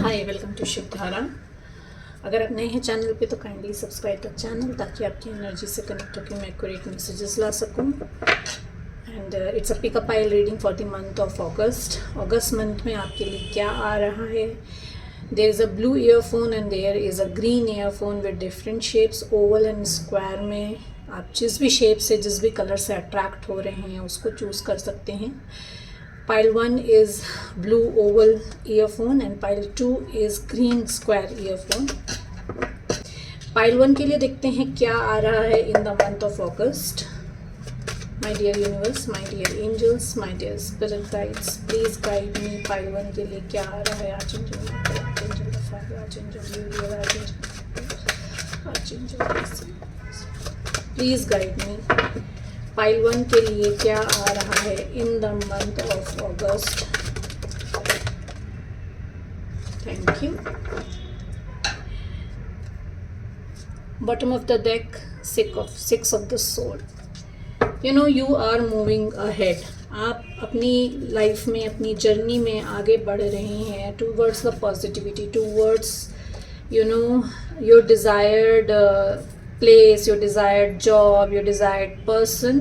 Hi, welcome to Shivdhara. अगर आप नए हैं चैनल पे तो काइंडली सब्सक्राइब द चैनल ताकि आपकी एनर्जी से कनेक्ट होकर मैं एक्यूरेट मैसेजेस ला सकूं। And it's a pickup pile reading for the month of August. अगस्त मंथ में आपके लिए क्या आ रहा है? There is a blue earphone and there is a green earphone with different shapes, oval and square में। आप जिस भी शेप से, जिस भी कलर से अट्रैक्ट हो रहे हैं उसको चूज़ कर सकते हैं। Pile 1 is blue oval earphone and pile 2 is green square earphone. Pile 1 के लिए देखते हैं क्या आ रहा है in the month of August. My dear universe, my dear angels, my dear spirit guides, please guide me. Pile 1 के लिए क्या आ रहा है? Archangel Michael, Archangel Raphael, Archangel Uriel, Archangel, please guide me. Pile 1 के लिए क्या आ रहा है in the month of August? Thank you. Bottom of the deck, six of the soul. You know you are moving ahead. आप अपनी life में, अपनी जर्नी में आगे बढ़ रहे हैं towards the positivity, towards you know your desired place, your desired job, your desired person.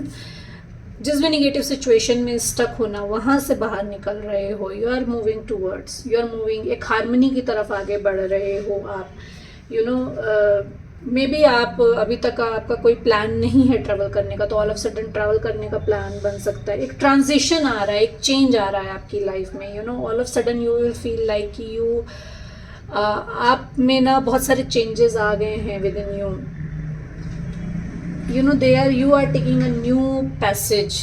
जिस भी निगेटिव सिचुएशन में स्टक होना, वहाँ से बाहर निकल रहे हो। You are moving towards, you are moving एक हार्मनी की तरफ आगे बढ़ रहे हो आप। यू नो मे बी आप अभी तक आपका कोई प्लान नहीं है ट्रैवल करने का, तो ऑल ऑफ सडन ट्रैवल करने का प्लान बन सकता है। एक ट्रांजिशन आ रहा है, एक चेंज आ रहा है आपकी लाइफ में। You know all of sudden you will feel like you आप में ना बहुत सारे चेंजेस आ गए हैं with in you. You know you are taking a new passage,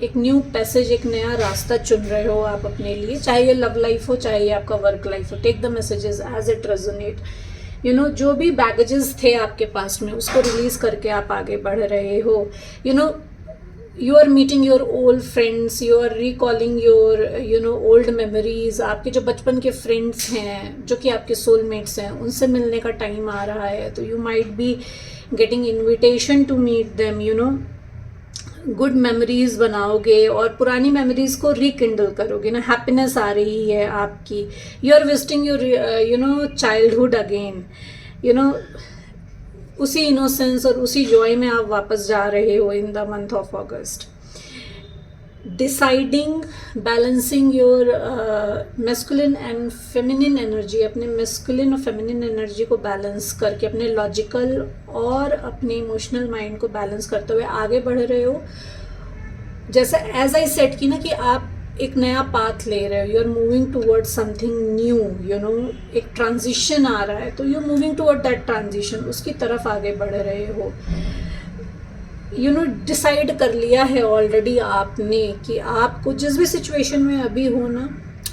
एक न्यू पैसेज, एक नया रास्ता चुन रहे हो आप अपने लिए, चाहे ये लव लाइफ हो, चाहे ये आपका वर्क लाइफ हो। Take the messages as it resonate. You know जो भी बैगेजेस थे आपके पास में, उसको रिलीज करके आप आगे बढ़ रहे हो। You know you are meeting your old friends, you are recalling your old memories. आपके जो बचपन के फ्रेंड्स हैं, जो कि आपके सोलमेट्स हैं, उनसे मिलने का टाइम आ रहा है। तो you might be getting invitation to meet them. You know good memories बनाओगे और पुरानी मेमोरीज को रिकिंडल करोगे ना। हैप्पीनेस आ रही है आपकी। You are visiting your childhood again. You know उसी इनोसेंस और उसी जॉय में आप वापस जा रहे हो in the month of August. Deciding, balancing your masculine and feminine energy, अपने मैस्कुलिन और फेमिनिन एनर्जी को बैलेंस करके, अपने लॉजिकल और अपने इमोशनल माइंड को बैलेंस करते हुए आगे बढ़ रहे हो। जैसे एज आई सेड की ना कि आप एक नया पाथ ले रहे हो, you are moving toward something new. You know एक ट्रांजिशन आ रहा है, तो you are moving toward that transition, उसकी तरफ आगे बढ़ रहे हो। यू नो डिसाइड कर लिया है ऑलरेडी आपने कि आपको जिस भी सिचुएशन में अभी हो ना,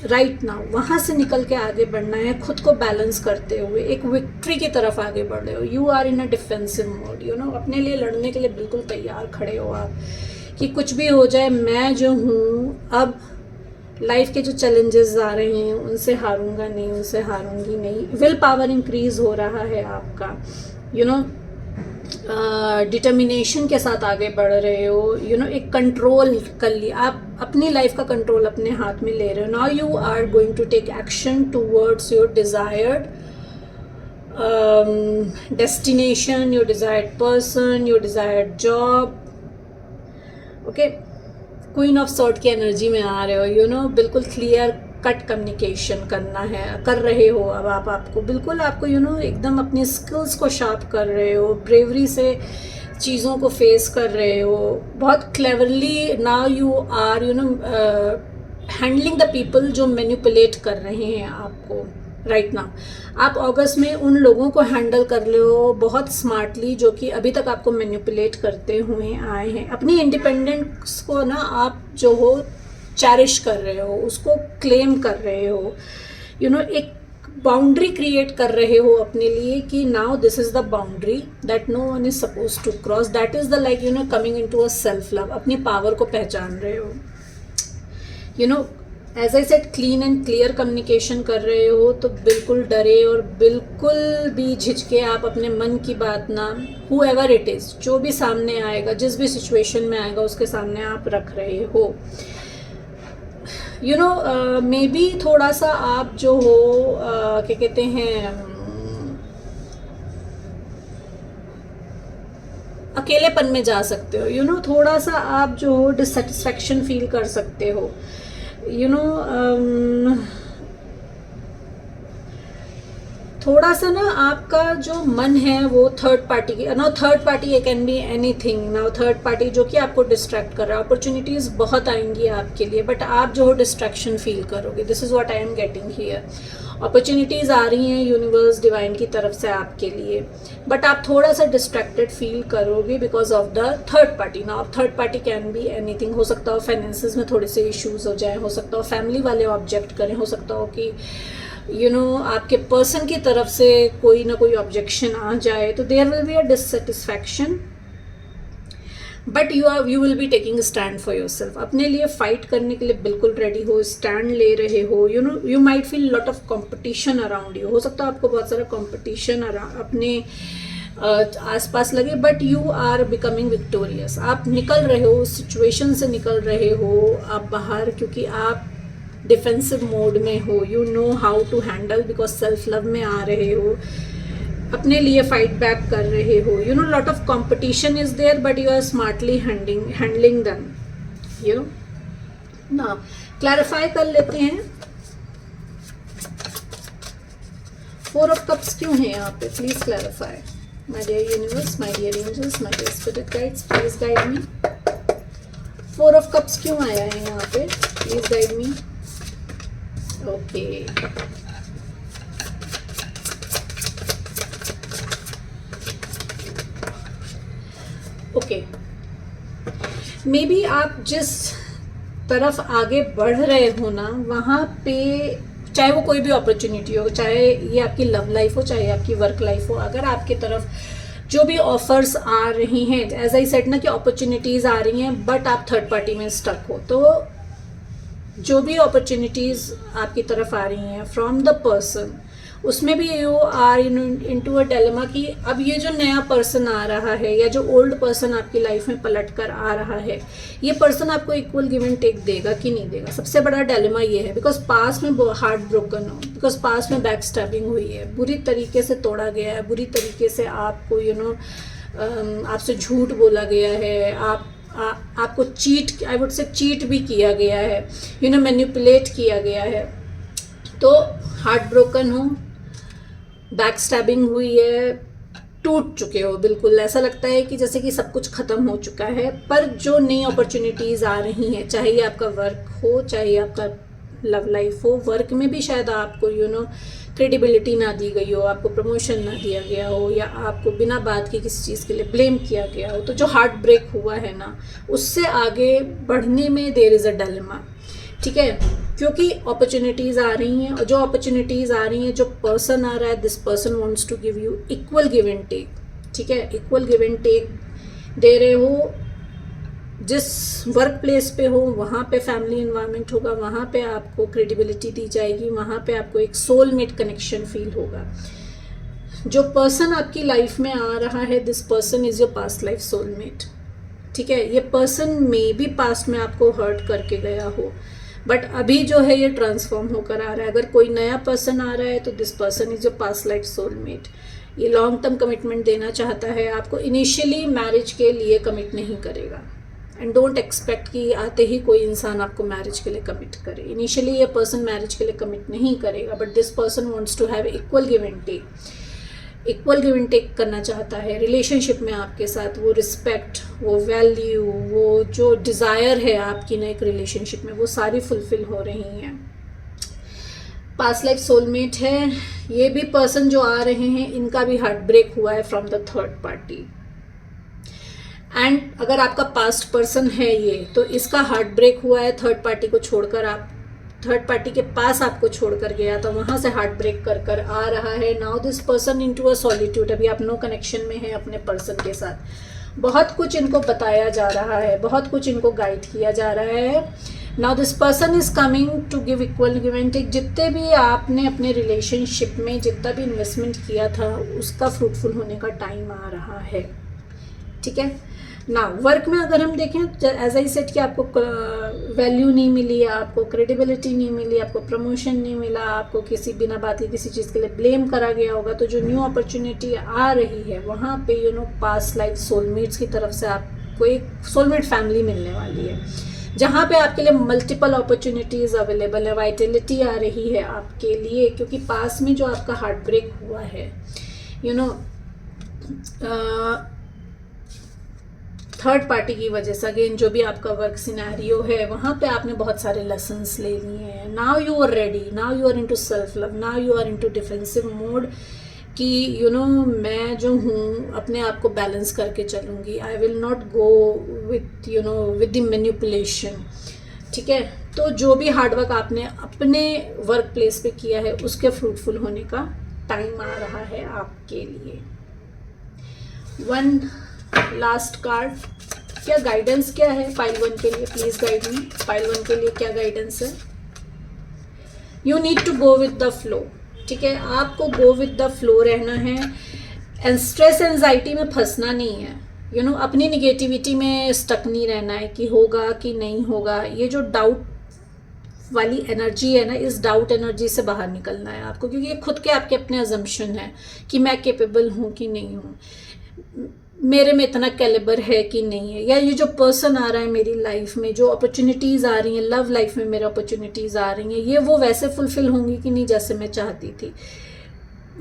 राइट नाउ वहाँ से निकल के आगे बढ़ना है, खुद को बैलेंस करते हुए एक विक्ट्री की तरफ आगे बढ़ रहे हो। You are in a defensive mode. You know अपने लिए लड़ने के लिए बिल्कुल तैयार खड़े हो आप कि कुछ भी हो जाए, मैं जो हूँ अब लाइफ के जो चैलेंजेस आ रहे हैं उनसे हारूंगा नहीं, उनसे हारूंगी नहीं। विल पावर इंक्रीज हो रहा है आपका। यू नो डिटर्मिनेशन के साथ आगे बढ़ रहे हो। यू नो एक कंट्रोल कर लिया, आप अपनी लाइफ का कंट्रोल अपने हाथ में ले रहे हो। Now you are going to take action towards your desired destination, your desired person, your desired job. Okay, queen of sword की एनर्जी में आ रहे हो। यू नो बिल्कुल क्लियर कट कम्युनिकेशन करना है, कर रहे हो अब आप। आपको बिल्कुल आपको एकदम अपनी स्किल्स को शार्प कर रहे हो, ब्रेवरी से चीज़ों को फेस कर रहे हो बहुत cleverly. Now you are handling the people जो मैनिपुलेट कर रहे हैं आपको राइट नाउ। आप अगस्त में उन लोगों को हैंडल कर रहे हो बहुत स्मार्टली, जो कि अभी तक आपको मैनिपुलेट करते हुए आए हैं। अपनी इंडिपेंडेंस को ना आप जो हो चैरिश कर रहे हो, उसको क्लेम कर रहे हो। यू नो एक बाउंड्री क्रिएट कर रहे हो अपने लिए कि now this is the boundary that no one is suppose to cross. That is the like coming into a self love. अपनी पावर को पहचान रहे हो। You know as I said clean and clear communication कर रहे हो। तो बिल्कुल डरे और बिल्कुल भी झिझके आप अपने मन की बात ना, हूएवर इट इज, जो भी सामने आएगा, जिस भी सिचुएशन में आएगा, उसके सामने आप रख रहे हो। यू नो मे बी थोड़ा सा आप जो हो क्या कहते हैं अकेलेपन में जा सकते हो, यू नो थोड़ा सा आप जो हो डिससेटिस्फैक्शन फील कर सकते हो, यू नो थोड़ा सा ना आपका जो मन है वो थर्ड पार्टी की, now third party can be anything, now third party जो कि आपको डिस्ट्रैक्ट कर रहा है, अपॉर्चुनिटीज़ बहुत आएंगी आपके लिए बट आप जो हो डिस्ट्रैक्शन फील करोगे, this is what I am getting here. Opportunities आ रही हैं यूनिवर्स डिवाइन की तरफ से आपके लिए, बट आप थोड़ा सा डिस्ट्रैक्टेड फील करोगे because of the third party. Now third party can be anything, हो सकता हो फाइनेंसिस में थोड़े से इश्यूज हो जाए, हो सकता हो फैमिली वाले ऑब्जेक्ट करें, हो सकता हो कि यू नो आपके पर्सन की तरफ से कोई ना कोई ऑब्जेक्शन आ जाए, तो there will be a dissatisfaction, but you will be taking stand for your self. अपने लिए फाइट करने के लिए बिल्कुल रेडी हो, स्टैंड ले रहे हो, you know you might feel lot of competition around you, हो सकता है आपको बहुत सारा कंपटीशन अपने आसपास लगे, but you are becoming victorious. आप निकल रहे हो उस सिचुएशन से, निकल रहे हो आप बाहर, क्योंकि आप डिफेंसिव मोड में हो, you know how to handle, because self love में आ रहे हो, अपने लिए फाइट बैक कर रहे हो, you know lot of competition is there but you are smartly handling them, you know ना। क्लैरिफाई कर लेते हैं, 4 ऑफ कप्स क्यों है यहाँ पे, please clarify my dear universe, my dear angels, my dear spirit guides, please guide me. 4 of cups क्यों आया है यहाँ पे, please guide me. Okay okay, maybe आप जिस तरफ आगे बढ़ रहे हो ना, वहाँ पे चाहे वो कोई भी अपॉर्चुनिटी हो, चाहे ये आपकी लव लाइफ हो, चाहे आपकी वर्क लाइफ हो, अगर आपकी तरफ जो भी ऑफर्स आ रही हैं, एज आई सेड ना कि अपॉर्चुनिटीज़ आ रही हैं बट आप थर्ड पार्टी में स्टक हो, तो जो भी अपॉर्चुनिटीज़ आपकी तरफ आ रही हैं फ्रॉम द पर्सन, उसमें भी you are into a dilemma कि अब ये जो नया पर्सन आ रहा है या जो ओल्ड पर्सन आपकी लाइफ में पलट कर आ रहा है, ये पर्सन आपको इक्वल गिव एंड टेक देगा कि नहीं देगा। सबसे बड़ा डिलेमा ये है, बिकॉज पास में हार्ट ब्रोकन हो, बिकॉज पास में बैक स्टैबिंग हुई है, बुरी तरीके से तोड़ा गया है, बुरी तरीके से आपको यू नो आपसे झूठ बोला गया है, आपको cheat, I would say cheat भी किया गया है, यू नो मैनिपुलेट किया गया है, तो हार्ट ब्रोकन हो, बैक स्टैबिंग हुई है, टूट चुके हो बिल्कुल, ऐसा लगता है कि जैसे कि सब कुछ ख़त्म हो चुका है। पर जो नई अपॉर्चुनिटीज़ आ रही हैं, चाहे ये आपका वर्क हो, चाहे आपका लव लाइफ हो, वर्क में भी शायद आपको यू नो क्रेडिबिलिटी ना दी गई हो, आपको प्रमोशन ना दिया गया हो, या आपको बिना बात के किसी चीज़ के लिए ब्लेम किया गया हो, तो जो हार्ट ब्रेक हुआ है ना, उससे आगे बढ़ने में देयर इज़ अ डिलेमा, ठीक है, क्योंकि अपॉर्चुनिटीज़ आ रही हैं, और जो अपॉर्चुनिटीज़ आ रही हैं, जो पर्सन आ रहा है, this person wants to give you equal give and take, ठीक है, इक्वल गिव एंड टेक दे रहे हो। जिस वर्क प्लेस पे हो वहाँ पे फैमिली इन्वायरमेंट होगा, वहाँ पे आपको क्रेडिबिलिटी दी जाएगी, वहाँ पे आपको एक सोलमेट कनेक्शन फील होगा। जो पर्सन आपकी लाइफ में आ रहा है, this person is your past life soulmate, ठीक है। ये पर्सन में भी पास्ट में आपको हर्ट करके गया हो, बट अभी जो है ये ट्रांसफॉर्म होकर आ रहा है। अगर कोई नया पर्सन आ रहा है तो this person is your past life soulmate. ये लॉन्ग टर्म कमिटमेंट देना चाहता है आपको, इनिशियली मैरिज के लिए कमिट नहीं करेगा, एंड डोंट एक्सपेक्ट कि आते ही कोई इंसान आपको मैरिज के लिए कमिट करे। इनिशियली ये पर्सन मैरिज के लिए कमिट नहीं करेगा, but this person wants to have equal give and take, equal give and take करना चाहता है रिलेशनशिप में आपके साथ। वो रिस्पेक्ट, वो वैल्यू, वो जो डिज़ायर है आपकी ना एक रिलेशनशिप में, वो सारी फुलफिल हो रही हैं। पास्ट लाइफ सोलमेट है। ये भी पर्सन जो आ रहे हैं, इनका भी हार्ट ब्रेक हुआ है from the third party, and अगर आपका पास्ट पर्सन है ये, तो इसका हार्ट ब्रेक हुआ है थर्ड पार्टी को छोड़कर। आप थर्ड पार्टी के पास आपको छोड़कर गया, तो वहाँ से हार्ट ब्रेक कर कर आ रहा है। Now this person into a solitude, अभी आप नो कनेक्शन में है अपने पर्सन के साथ। बहुत कुछ इनको बताया जा रहा है, बहुत कुछ इनको गाइड किया जा रहा है। Now this person is coming to give equal give and take. जितने भी आपने अपने रिलेशनशिप में जितना भी इन्वेस्टमेंट किया था, उसका फ्रूटफुल होने का टाइम आ रहा है, ठीक है। ना वर्क में अगर हम देखें, एज आई सेट कि आपको वैल्यू नहीं मिली, आपको क्रेडिबिलिटी नहीं मिली, आपको प्रमोशन नहीं मिला, आपको किसी बिना बात के किसी चीज़ के लिए ब्लेम करा गया होगा, तो जो न्यू अपॉर्चुनिटी आ रही है वहाँ पे पास्ट लाइफ सोलमेट्स की तरफ से आपको एक सोलमेट फैमिली मिलने वाली है, जहाँ पे आपके लिए मल्टीपल अपॉर्चुनिटीज़ अवेलेबल है, वाइटलिटी आ रही है आपके लिए, क्योंकि पास में जो आपका हार्ट ब्रेक हुआ है, थर्ड पार्टी की वजह से, अगेन जो भी आपका वर्क सिनेरियो है वहाँ पे आपने बहुत सारे लेसन्स ले लिए हैं। Now you are ready, now you are into self love, now you are into defensive mode कि मैं जो हूँ अपने आप को बैलेंस करके चलूँगी। I will not go with with the manipulation. ठीक है, तो जो भी हार्डवर्क आपने अपने वर्क प्लेस पे किया है उसके फ्रूटफुल होने का टाइम आ रहा है आपके लिए। वन लास्ट कार्ड, क्या गाइडेंस क्या है पाइल 1 के लिए? Please guide me. पाइल 1 के लिए क्या गाइडेंस है? You need to go with the flow. ठीक है, आपको गो विद द फ्लो रहना है एंड स्ट्रेस एंजाइटी में फंसना नहीं है। अपनी निगेटिविटी में स्टक नहीं रहना है कि होगा कि नहीं होगा। ये जो डाउट वाली एनर्जी है ना, इस डाउट एनर्जी से बाहर निकलना है आपको, क्योंकि ये खुद के आपके अपने अजम्पशन है कि मैं कैपेबल हूँ कि नहीं हूँ, मेरे में इतना कैलिबर है कि नहीं है, या ये जो पर्सन आ रहा है मेरी लाइफ में, जो अपॉर्चुनिटीज़ आ रही हैं लव लाइफ में, मेरे अपॉर्चुनिटीज़ आ रही हैं, ये वो वैसे फुलफिल होंगी कि नहीं जैसे मैं चाहती थी,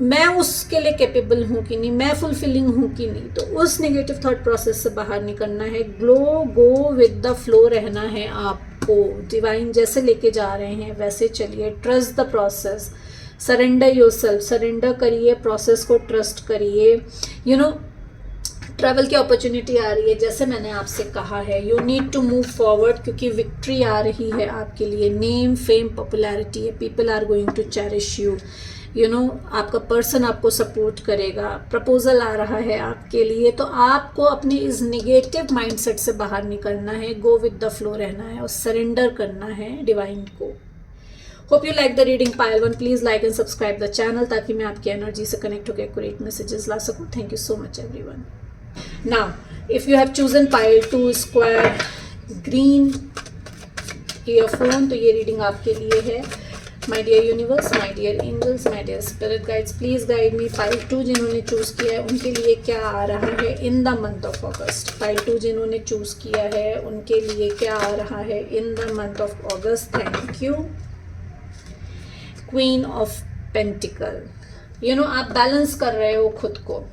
मैं उसके लिए कैपेबल हूँ कि नहीं, मैं फुलफिलिंग हूँ कि नहीं। तो उस नेगेटिव थॉट प्रोसेस से बाहर निकलना है। गो विद द फ्लो रहना है आपको। डिवाइन जैसे लेके जा रहे हैं वैसे चलिए। Trust the process, surrender yourself, surrender करिए प्रोसेस को, ट्रस्ट करिए। ट्रैवल की अपॉर्चुनिटी आ रही है, जैसे मैंने आपसे कहा है, you need to move forward, क्योंकि विक्ट्री आ रही है आपके लिए। नेम, फेम, पॉपुलैरिटी है, people are going to cherish you. आपका पर्सन आपको सपोर्ट करेगा। प्रपोजल आ रहा है आपके लिए, तो आपको अपने इस नेगेटिव माइंडसेट से बाहर निकलना है, गो विद द फ्लो रहना है और सरेंडर करना है डिवाइन को। Hope you like the reading Payal 1। Please like and subscribe the channel, ताकि मैं आपकी एनर्जी से कनेक्ट होकर एक्यूरेट मैसेजेस ला सकूँ। Thank you so much everyone. Now, if you have chosen pile 2 square green earphone, तो ये reading आपके लिए है। My dear universe, my dear angels, my dear spirit guides, please guide me। pile 2 जिन्होंने choose किया है उनके लिए क्या आ रहा है in the month of August? pile 2 जिन्होंने चूज़ किया है उनके लिए क्या आ रहा है in the month of August? Thank you। Queen of Pentacle, आप बैलेंस कर रहे हो खुद को,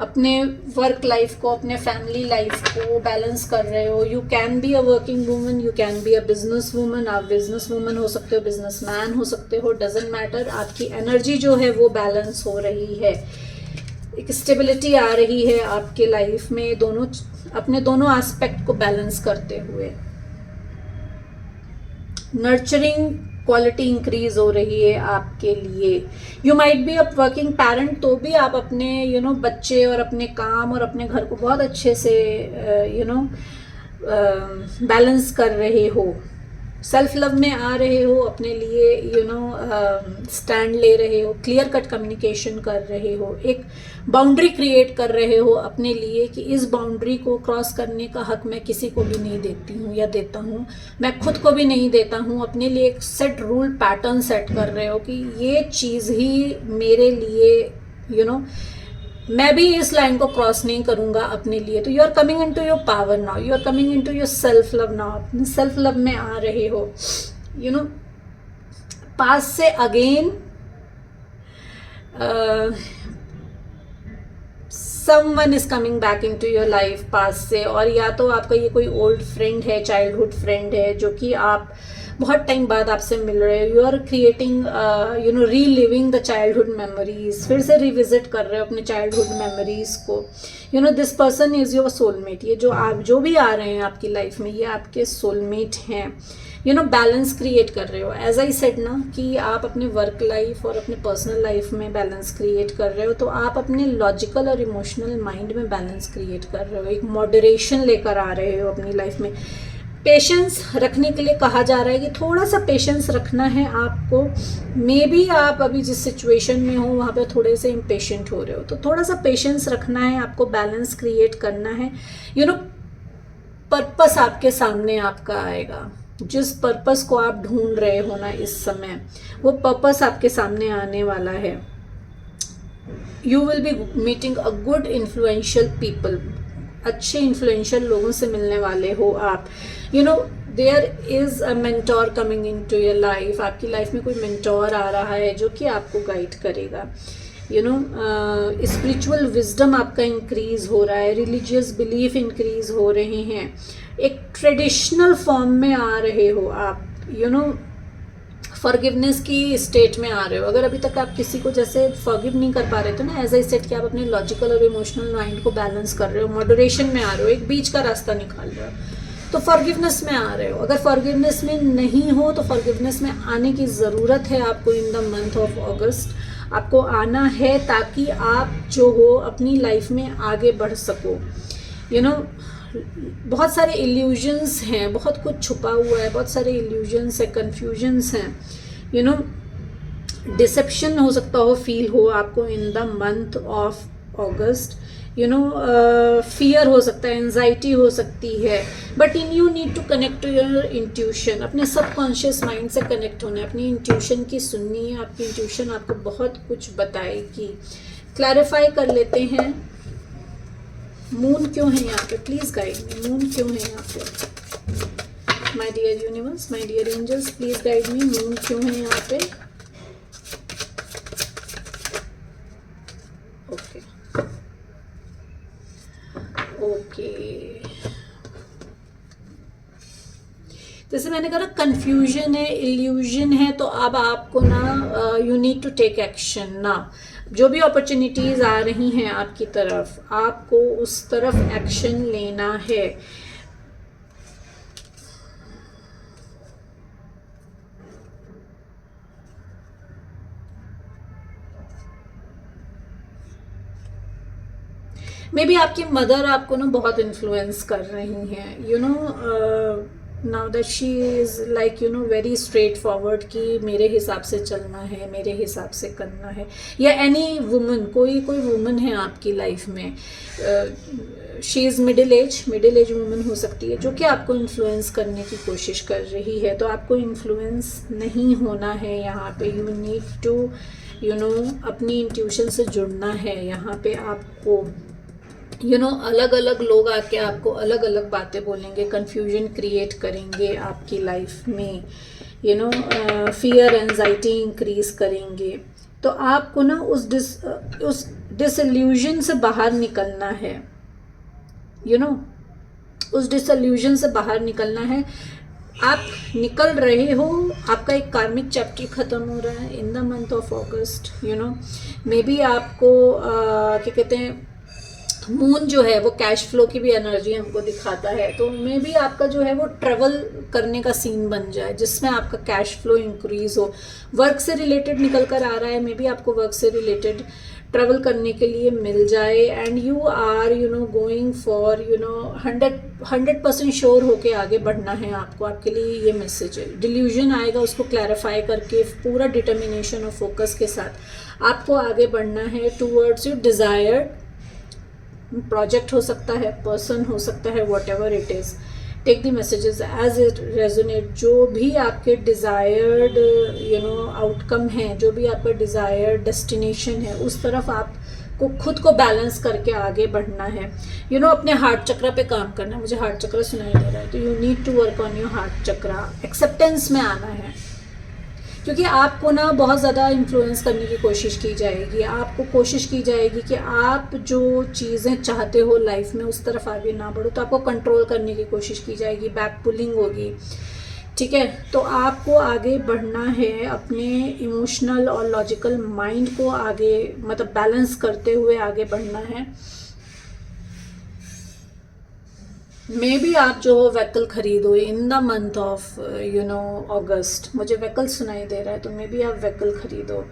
अपने वर्क लाइफ को, अपने फैमिली लाइफ को बैलेंस कर रहे हो। You can be a working woman, you can be a business woman. आप बिजनेस वूमन हो सकते हो, बिजनेस मैन हो सकते हो, डजेंट मैटर। आपकी एनर्जी जो है वो बैलेंस हो रही है, एक स्टेबिलिटी आ रही है आपके लाइफ में, अपने दोनों एस्पेक्ट को बैलेंस करते हुए। नर्चरिंग क्वालिटी इंक्रीज हो रही है आपके लिए। You might be a working parent, तो भी आप अपने बच्चे और अपने काम और अपने घर को बहुत अच्छे से बैलेंस कर रहे हो। सेल्फ लव में आ रहे हो, अपने लिए स्टैंड ले रहे हो, क्लियर कट कम्युनिकेशन कर रहे हो, एक बाउंड्री क्रिएट कर रहे हो अपने लिए कि इस बाउंड्री को क्रॉस करने का हक मैं किसी को भी नहीं देती हूँ या देता हूँ, मैं खुद को भी नहीं देता हूँ। अपने लिए एक सेट रूल पैटर्न सेट कर रहे हो कि ये चीज़ ही मेरे लिए मैं भी इस लाइन को क्रॉस नहीं करूँगा अपने लिए। तो you are coming in to your power now, you are coming in to your self love now. अपने सेल्फ लव में आ रहे हो। पास से again someone is coming back in to your life पास से, और या तो आपका ये कोई ओल्ड फ्रेंड है, चाइल्डहुड फ्रेंड है, जो कि आप बहुत टाइम बाद आपसे मिल रहे हो। You are creating reliving the childhood memories, फिर से रिविजिट कर रहे हो अपने चाइल्डहुड मेमोरीज को। This person is your soulmate. ये जो भी आ रहे हैं आपकी लाइफ में, ये आपके सोलमेट हैं। बैलेंस क्रिएट कर रहे हो। एज आई सेड ना कि आप अपने वर्क लाइफ और अपने पर्सनल लाइफ में बैलेंस क्रिएट कर रहे हो, तो आप अपने लॉजिकल और इमोशनल माइंड में बैलेंस क्रिएट कर रहे हो, एक मॉडरेशन लेकर आ रहे हो अपनी लाइफ में। पेशेंस रखने के लिए कहा जा रहा है कि थोड़ा सा पेशेंस रखना है आपको। मे बी आप अभी जिस सिचुएशन में हो वहाँ पे थोड़े से इम्पेशेंट हो रहे हो, तो थोड़ा सा पेशेंस रखना है आपको, बैलेंस क्रिएट करना है। यू नो, पर्पस आपके सामने आपका आएगा। जिस पर्पस को आप ढूंढ रहे हो ना इस समय, वो पर्पस आपके सामने आने वाला है। You will be meeting a good influential people, अच्छे इन्फ्लुएंशियल लोगों से मिलने वाले हो आप। You know, there is a mentor coming in to your life. आपकी लाइफ में कोई मेंटोर आ रहा है जो कि आपको गाइड करेगा। यू नो, स्पिरिचुअल विजडम आपका इंक्रीज हो रहा है, रिलीजियस बिलीफ इंक्रीज हो रहे हैं, एक ट्रेडिशनल फॉर्म में आ रहे हो आप। यू नो, फॉरगिवनेस की स्टेट में आ रहे हो। अगर अभी तक आप किसी को जैसे फॉरगिव नहीं कर पा रहे थे ना, एज आई सेड कि आप अपने लॉजिकल और इमोशनल माइंड को बैलेंस कर रहे हो, मॉडरेशन में आ रहे हो, एक बीच का रास्ता निकाल रहे हो, तो फॉरगिवनेस में आ रहे हो। अगर फॉरगिवनेस में नहीं हो तो फॉरगिवनेस में आने की ज़रूरत है आपको। इन द मंथ ऑफ अगस्त आपको आना है, ताकि आप जो हो अपनी लाइफ में आगे बढ़ सको। यू नो, बहुत सारे इल्यूजन्स हैं, बहुत कुछ छुपा हुआ है, बहुत सारे इल्यूजन्स है, कन्फ्यूजन्स हैं। यू नो, डिसेप्शन हो सकता हो, फील हो आपको in the month of August. You know, fear हो सकता है, एंजाइटी हो सकती है, but you need to connect to your intuition. अपने सबकॉन्शियस माइंड से कनेक्ट होना है, अपनी इंट्यूशन की सुननी है। आपकी इंट्यूशन आपको बहुत कुछ बताएगी। क्लैरिफाई कर लेते हैं, मून क्यों है यहाँ पे, प्लीज़ गाइड मी, मून क्यों है यहाँ पे। My dear universe, my dear angels, please guide me, moon क्यों है यहाँ पे। ओके ओके, जैसे मैंने कहा कंफ्यूजन है, इल्यूजन है, तो अब आपको ना you need to take action ना। जो भी अपॉर्चुनिटीज़ आ रही हैं आपकी तरफ, आपको उस तरफ एक्शन लेना है। मे बी आपकी मदर आपको ना बहुत इन्फ्लुएंस कर रही हैं। You know, now that she is like you know very straight forward कि मेरे हिसाब से चलना है, मेरे हिसाब से करना है। या एनी वुमन, कोई वुमन है आपकी लाइफ में, she is middle age woman हो सकती है, जो कि आपको इन्फ्लुएंस करने की कोशिश कर रही है। तो आपको इन्फ्लुएंस नहीं होना है यहाँ पे। You need to you know अपनी इंट्यूशन से जुड़ना है यहाँ पे आपको। यू नो, अलग अलग लोग आके आपको अलग अलग बातें बोलेंगे, कन्फ्यूजन क्रिएट करेंगे आपकी लाइफ में। You know, fear anxiety increase करेंगे। तो आपको ना उस डिसइल्यूजन से बाहर निकलना है। यू नो, उस डिसइल्यूजन से बाहर निकलना है। आप निकल रहे हो, आपका एक कार्मिक चैप्टर ख़त्म हो रहा है in the month of August. You no, may be आपको क्या कहते हैं, मून जो है वो कैश फ्लो की भी एनर्जी हमको दिखाता है। तो मे बी आपका जो है वो ट्रैवल करने का सीन बन जाए, जिसमें आपका कैश फ्लो इंक्रीज हो। वर्क से रिलेटेड निकल कर आ रहा है, मे बी आपको वर्क से रिलेटेड ट्रैवल करने के लिए मिल जाए। And you are you know going for you know 100% sure होके आगे बढ़ना है आपको। आपके लिए ये मैसेज है। डिल्यूजन आएगा, उसको क्लैरिफाई करके पूरा डिटर्मिनेशन और फोकस के साथ आपको आगे बढ़ना है टूवर्ड्स योर डिज़ायर्ड प्रोजेक्ट। हो सकता है, पर्सन हो सकता है, whatever it is, take the messages as it resonate. जो भी आपके डिज़ायर्ड यू नो आउटकम है, जो भी आपका डिज़ायर्ड डेस्टिनेशन है, उस तरफ आपको खुद को बैलेंस करके आगे बढ़ना है। यू नो, अपने हार्ट चक्रा पे काम करना है। मुझे हार्ट चक्रा सुनाई दे रहा है, तो you need to work on your heart chakra. Acceptance में आना है, क्योंकि आपको ना बहुत ज़्यादा इन्फ्लुएंस करने की कोशिश की जाएगी। आपको कोशिश की जाएगी कि आप जो चीज़ें चाहते हो लाइफ में उस तरफ आगे ना बढ़ो, तो आपको कंट्रोल करने की कोशिश की जाएगी, बैक पुलिंग होगी। ठीक है, तो आपको आगे बढ़ना है, अपने इमोशनल और लॉजिकल माइंड को आगे मतलब बैलेंस करते हुए आगे बढ़ना है। मे बी आप जो व्हीकल खरीदो in the month of you know August, मुझे व्हीकल सुनाई दे रहा है, तो मे बी आप व्हीकल खरीदो।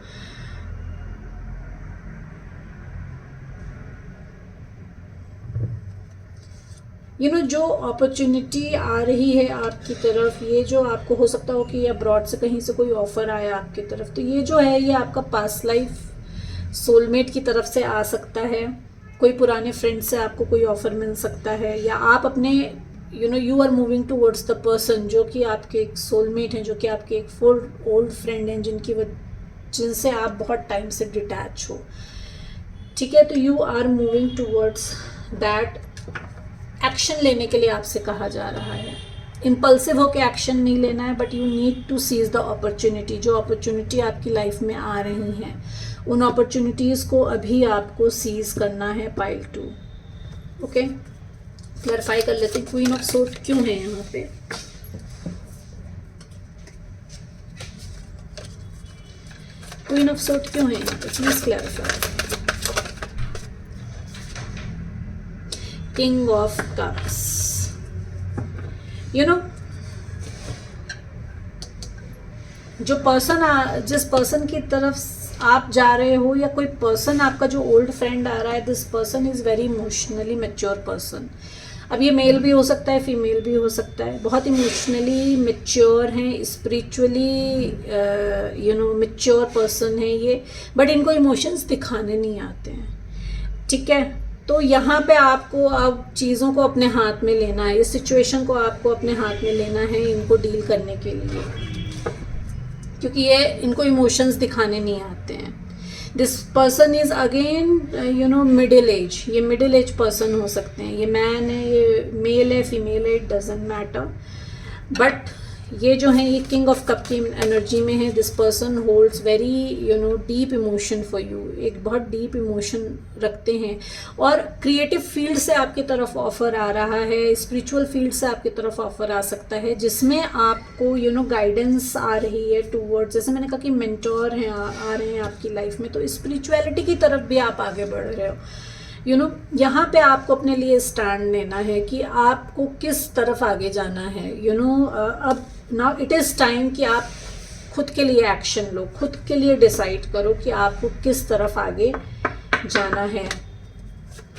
जो अपॉर्चुनिटी आ रही है आपकी तरफ, ये जो आपको हो सकता हो कि अब्रॉड से कहीं से कोई ऑफ़र आया आपकी तरफ, तो ये जो है ये आपका पास्ट लाइफ सोलमेट की तरफ से आ सकता है। कोई पुराने फ्रेंड से आपको कोई ऑफ़र मिल सकता है, या आप अपने you are moving towards the person जो कि आपके एक सोलमेट हैं, जो कि आपके एक फुल ओल्ड फ्रेंड हैं, जिनसे आप बहुत टाइम से डिटैच हो। ठीक है, तो you are moving towards that. Action लेने के लिए आपसे कहा जा रहा है। इम्पल्सिव होकर एक्शन नहीं लेना है, but you need to seize the opportunity. जो अपॉर्चुनिटी आपकी लाइफ में आ रही हैं, उन अपॉर्चुनिटीज़ को अभी आपको सीज करना है। पाइल 2। ओके, क्लैरिफाई कर लेते हैं क्वीन ऑफ सोर्ड क्यों है यहाँ पे। क्वीन ऑफ सोर्ड क्यों है यहाँ पे, please clarify. King of cups, जो पर्सन, जिस पर्सन की तरफ आप जा रहे हो, या कोई पर्सन आपका जो ओल्ड फ्रेंड आ रहा है, this person is very emotionally mature person. अब ये मेल भी हो सकता है, फीमेल भी हो सकता है। बहुत इमोशनली मैच्योर हैं, स्पिरिचुअली मैच्योर पर्सन है ये, बट इनको इमोशंस दिखाने नहीं आते हैं। ठीक है, तो यहाँ पे आपको अब चीज़ों को अपने हाथ में लेना है, इस सिचुएशन को आपको अपने हाथ में लेना है इनको डील करने के लिए, क्योंकि ये इनको इमोशंस दिखाने नहीं आते हैं। This person is again middle age, ये मिडिल एज पर्सन हो सकते हैं। ये मैन है, ये मेल है, फीमेल है, इट डजेंट मैटर, बट ये जो है ये किंग ऑफ कप की एनर्जी में है। This person holds very deep emotion for you, एक बहुत डीप इमोशन रखते हैं, और क्रिएटिव फील्ड से आपकी तरफ ऑफर आ रहा है, स्पिरिचुअल फील्ड से आपकी तरफ ऑफर आ सकता है, जिसमें आपको गाइडेंस आ रही है टूवर्ड्स, जैसे मैंने कहा कि मेंटोर हैं आ रहे हैं आपकी लाइफ में, तो स्पिरिचुअलिटी की तरफ भी आप आगे बढ़ रहे हो। यहाँ पे आपको अपने लिए स्टैंड लेना है कि आपको किस तरफ आगे जाना है। अब नाउ इट इज़ टाइम कि आप खुद के लिए एक्शन लो, खुद के लिए डिसाइड करो कि आपको किस तरफ आगे जाना है।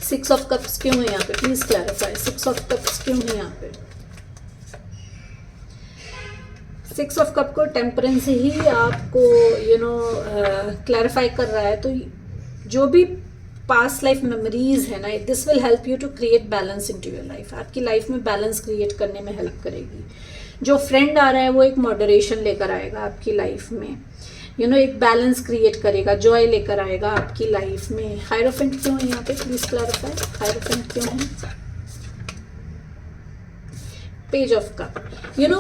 6 ऑफ कप्स क्यों है यहाँ पे, प्लीज क्लैरिफाई। 6 ऑफ कप्स क्यों है यहाँ पे। 6 ऑफ कप को टेम्परेंस ही आपको क्लैरिफाई कर रहा है। तो जो भी पास्ट लाइफ मेमोरीज है ना, this will help you to create balance in to your life. आपकी लाइफ में बैलेंस क्रिएट करने में हेल्प करेगी। जो फ्रेंड आ रहा है वो एक मॉडरेशन लेकर आएगा आपकी लाइफ में, एक बैलेंस क्रिएट करेगा, जॉय लेकर आएगा आपकी लाइफ में। हायरोफेंट क्यों है यहाँ पे, प्लीज क्लैरिफाई। हायरोफेंट क्यों है। पेज ऑफ कप,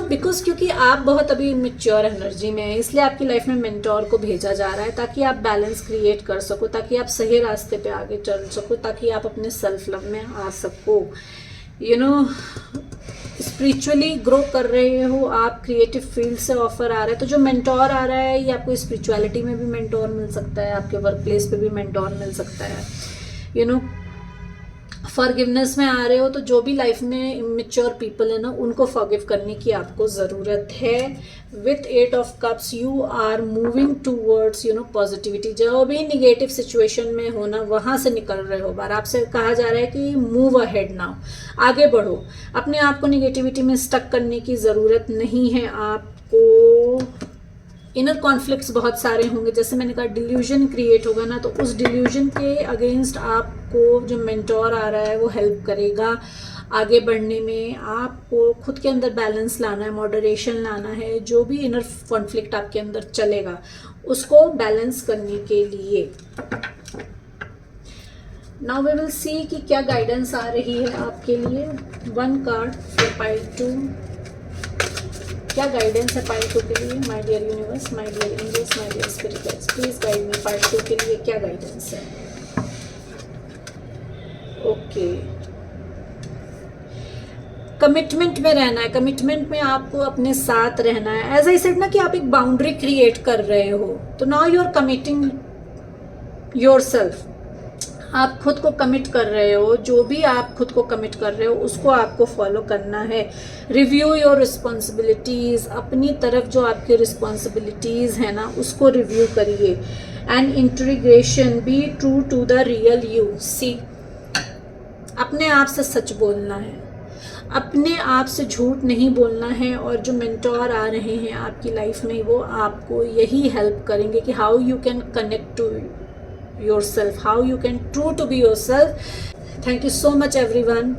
बिकॉज क्योंकि आप बहुत अभी मैच्योर एनर्जी में है, इसलिए आपकी लाइफ में मेंटोर को भेजा जा रहा है ताकि आप बैलेंस क्रिएट कर सको, ताकि आप सही रास्ते पे आगे चल सको, ताकि आप अपने सेल्फ लव में आ सको। स्पिरिचुअली ग्रो कर रहे हो आप, क्रिएटिव फील्ड से ऑफर आ रहा है, तो जो मेंटोर आ रहा है ये आपको स्पिरिचुअलिटी में भी मेंटोर मिल सकता है, आपके वर्क प्लेस पे भी मेंटोर मिल सकता है। फॉरगिवनेस में आ रहे हो, तो जो भी लाइफ में इमेच्योर पीपल है ना, उनको फॉरगिव करने की आपको ज़रूरत है। With 8 of cups you are moving towards positivity. जो भी निगेटिव सिचुएशन में हो ना, वहाँ से निकल रहे हो बार। आपसे कहा जा रहा है कि मूव अहेड नाउ, आगे बढ़ो। अपने आप को निगेटिविटी में स्टक करने की ज़रूरत नहीं है आपको। इनर कॉन्फ्लिक्ट्स बहुत सारे होंगे, जैसे मैंने कहा डिल्यूजन क्रिएट होगा ना, तो उस डिल्यूजन के अगेंस्ट आपको जो मेंटोर आ रहा है वो हेल्प करेगा आगे बढ़ने में। आपको खुद के अंदर बैलेंस लाना है, मॉडरेशन लाना है। जो भी इनर कॉन्फ्लिक्ट आपके अंदर चलेगा उसको बैलेंस करने के लिए। नाउ वी विल सी कि क्या गाइडेंस आ रही है आपके लिए। 1 कार्ड फॉर पाइल 2। क्या गाइडेंस है पाइल 2 के लिए। My dear universe, my dear angels, my dear spirit guides, please guide me. Pile 2 के लिए क्या गाइडेंस है। ओके, कमिटमेंट में रहना है, कमिटमेंट में आपको अपने साथ रहना है। एज आई सेड ना कि आप एक बाउंड्री क्रिएट कर रहे हो, तो now you are committing yourself. आप खुद को कमिट कर रहे हो, जो भी आप खुद को कमिट कर रहे हो उसको आपको फॉलो करना है। रिव्यू योर रिस्पॉन्सिबिलिटीज़, अपनी तरफ जो आपकी रिस्पॉन्सिबिलिटीज़ है ना उसको रिव्यू करिए। And integration, be true to the real you. See, अपने आप से सच बोलना है। अपने आप से झूठ नहीं बोलना है, और जो मेंटोर आ रहे हैं आपकी लाइफ में वो आपको यही हेल्प करेंगे कि how you can connect to your self, how you can true to be your self. Thank you so much everyone.